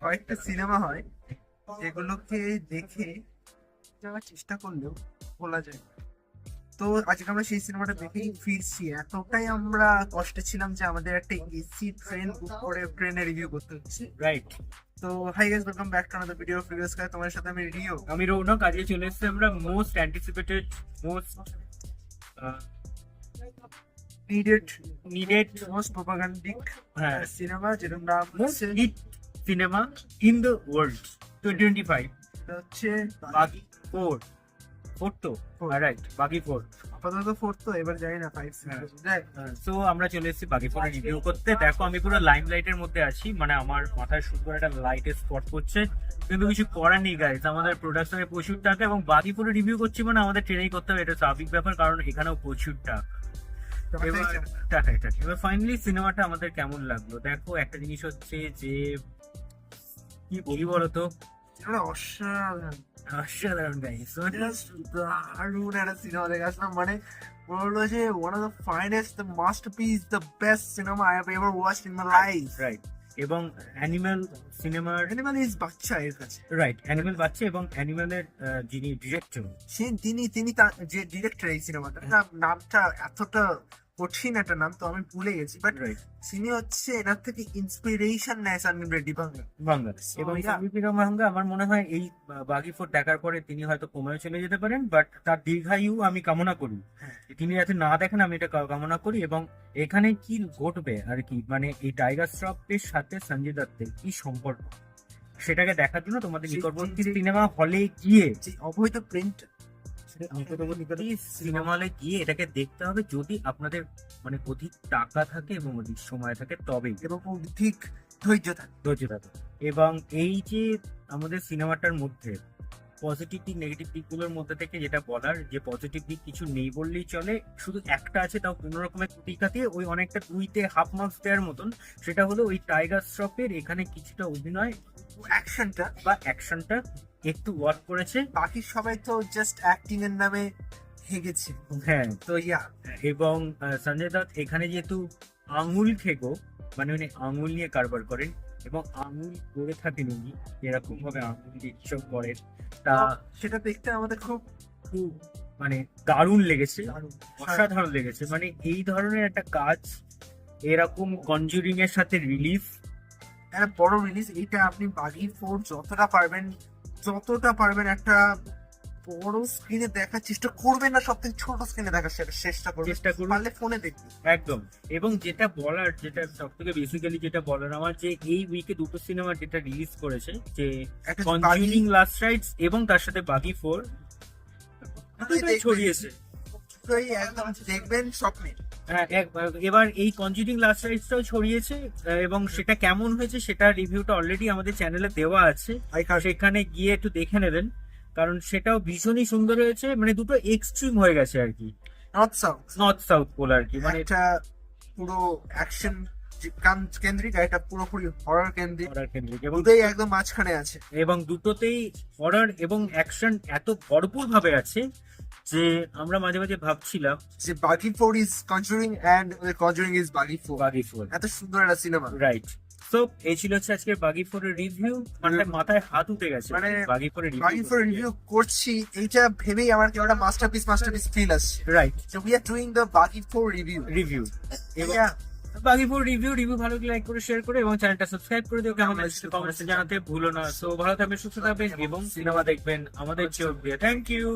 কয়েকটা সিনেমা হয় যেগুলোকে দেখে যাওয়ার চেষ্টা করলেও বলা যায় না। তো আজকে আমরা সেই সিনেমাটা দেখেই ফিরছি। এতটাই আমরা কষ্টে ছিলাম যে আমাদের একটা এসি ট্রেন বুক করে ট্রেনে রিভিউ করতে হচ্ছে। রাইট। তো hi guys, welcome back to another video of reviews guys. তোমার সাথে আমি রিও। আমি রৌনক। আজকে চলে এসেছি আমরা most anticipated, most needed needed, most propagandic হ্যাঁ, সিনেমা যেটার নাম মোস্ট হচ্ছে hit cinema in the world 2025, হচ্ছে বাগি ফোর। ফোর তো রাইট, বাগি ফোর। আপাতত ফোর্থ, তো এবার জানি না ফাইভ যাই। সো আমরা চলে এসেছি বাগি ফোরের রিভিউ করতে। দেখো আমি পুরো লাইম লাইটের মধ্যে আছি, মানে আমার মাথায় সুন্দর একটা লাইটের স্পট করছে, কিন্তু কিছু করার নেই গাইস, আমাদের প্রোডাকশনে প্রচুর টাকা এবং বাগি ফোরে রিভিউ করছি মানে আমাদের ট্রেনেই করতে হবে, এটা স্বাভাবিক ব্যাপার, কারণ এখানেও প্রচুর টাকা। এবার ফাইনালি সিনেমাটা আমাদের কেমন লাগলো দেখো। একটা জিনিস হচ্ছে যে কি বলি বলতো, অসাধারণ অসাধারণ গাইস, দারুণ একটা সিনেমা দেখে আসলাম। মানে বললো যে one of the finest, the masterpiece, the best cinema I have ever watched in my life. Right. এবং অ্যানিমাল সিনেমার, অ্যানিমাল ইজ বাচ্চা এর কাছে। রাইট, অ্যানিমাল বাচ্চা এবং অ্যানিমালের যিনি ডিরেক্টর, তিনি যে ডিরেক্টর এই সিনেমাটা, নামটা এতটা কঠিন একটা নাম, তো আমি ভুলে গেছি, বাট রাইট, তিনি হচ্ছে এনার থেকে ইন্সপিরেশন নেয় সন্দীপ রেড্ডি বাংলা। বাংলা। So, এবং yeah. সন্দীপ ভাঙ্গা আমার মনে হয় এই বাগি ফোর দেখার পরে তিনি হয়তো কোমায় চলে যেতে পারেন, বাট তার দীর্ঘায়ু আমি কামনা করি। হ্যাঁ। তিনি যাতে না দেখেন আমি এটা কামনা করি। এবং এখানে কি ঘটবে আর কি, মানে এই টাইগার শ্রফের সাথে সঞ্জয় দত্তের কি সম্পর্ক, সেটাকে দেখার জন্য তোমাদের নিকটবর্তী সিনেমা হলে গিয়ে, যে অবৈধ প্রিন্ট সিনেমা হলে গিয়ে এটাকে দেখতে হবে, যদি আপনাদের মানে অধিক টাকা থাকে এবং অধিক সময় থাকে তবেই, এবং অধিক ধৈর্য থাকে। ধৈর্য থাকে। এবং এই যে আমাদের সিনেমাটার মধ্যে পজিটিভ দিক নেগেটিভ দিকগুলোর মধ্যে থেকে যেটা বলার, যে পজিটিভ দিক কিছু নেই বললেই চলে, শুধু একটা আছে, তাও কোনো রকমের টিকা দিয়ে ওই অনেকটা দুইতে হাফ মার্কস দেওয়ার মতন, সেটা হলো ওই টাইগার শ্রফের এখানে কিছুটা অভিনয় অ্যাকশনটা বা অ্যাকশনটা একটু ওয়ার্ক করেছে। বাকি সবাই তো জাস্ট অ্যাক্টিং এর নামে হেগেছে। হ্যাঁ। তো ইয়া, এবং সঞ্জয় দত্ত এখানে যেহেতু আঙুল খেগো, মানে উনি আঙুল নিয়ে কারবার করেন এবং আঙুল করে থাকেন উনি, এরকম ভাবে আঙুল দিয়ে কিছু করেন, তা সেটা দেখতে আমাদের খুব খুব মানে দারুণ লেগেছে, দারুণ। অসাধারণ লেগেছে। মানে এই ধরনের একটা কাজ, এরকম কনজুরিং এর সাথে রিলিফ, একটা বড় রিলিজ এটা। আপনি বাগি ফোর যতটা পারবেন একটা বড় স্ক্রিনে দেখার চেষ্টা করবেন না, সব থেকে ছোট স্ক্রিনে দেখার চেষ্টা করবেন, পারলে ফোনে দেখবেন। একদম। এবং যেটা বলার, যেটা সব থেকে বেসিক্যালি যেটা বলার আমার, যে এই উইকে দুটো সিনেমা যেটা রিলিজ করেছে, যে একটা কনজুরিং লাস্ট রাইডস এবং তার সাথে বাগি ফোর, দুটোই ছড়িয়েছে। দুটোই একদম দেখবেন স্বপ্নে। হ্যাঁ, এবার এই কনজুরিং লাস্ট রাইডসটাও ছড়িয়েছে, এবং সেটা কেমন হয়েছে সেটা রিভিউটা অলরেডি আমাদের চ্যানেলে দেওয়া আছে, সেখানে গিয়ে একটু দেখে নেবেন, কারণ সেটাও ভীষণই সুন্দর হয়েছে। মানে দুটো এক্সট্রিম হয়ে গেছে আর কি, নর্থ সাউথ পোল আর কি, মানে এটা পুরো অ্যাকশন কেন্দ্রিক, আর এটা পুরোপুরি হরর কেন্দ্রিক, হরর কেন্দ্রিক, এবং দুটোই একদম মাঝখানে আছে। এবং দুটোতেই হরর এবং অ্যাকশন এত ভরপুর ভাবে আছে যে আমরা মাঝে মাঝে ভাবছিলাম যে Baaghi four is Conjuring and Conjuring is Baaghi four. Baaghi four এত সুন্দর একটা সিনেমা। রাইট। তো এই ছিল হচ্ছে আজকের বাগি ফোরের রিভিউ। মানে মাথায় হাত উঠে গেছে, মানে বাগি ফোরের বাগি ফোর রিভিউ করছি এইটা ভেবেই আমার কি একটা মাস্টারপিস ফিল আসছে। Right. So we are doing the বাগি ফোর রিভিউ। এবং বাগি ফোর রিভিউ ভালো লাইক করে শেয়ার করে এবং চ্যানেলটা সাবস্ক্রাইব করে দিও, আমাদের কমেন্টসে জানাতে ভুলো না। সো ভালো থাকবেন, সুস্থ থাকবেন এবং সিনেমা দেখবেন আমাদের চোখ দিয়ে। Thank you.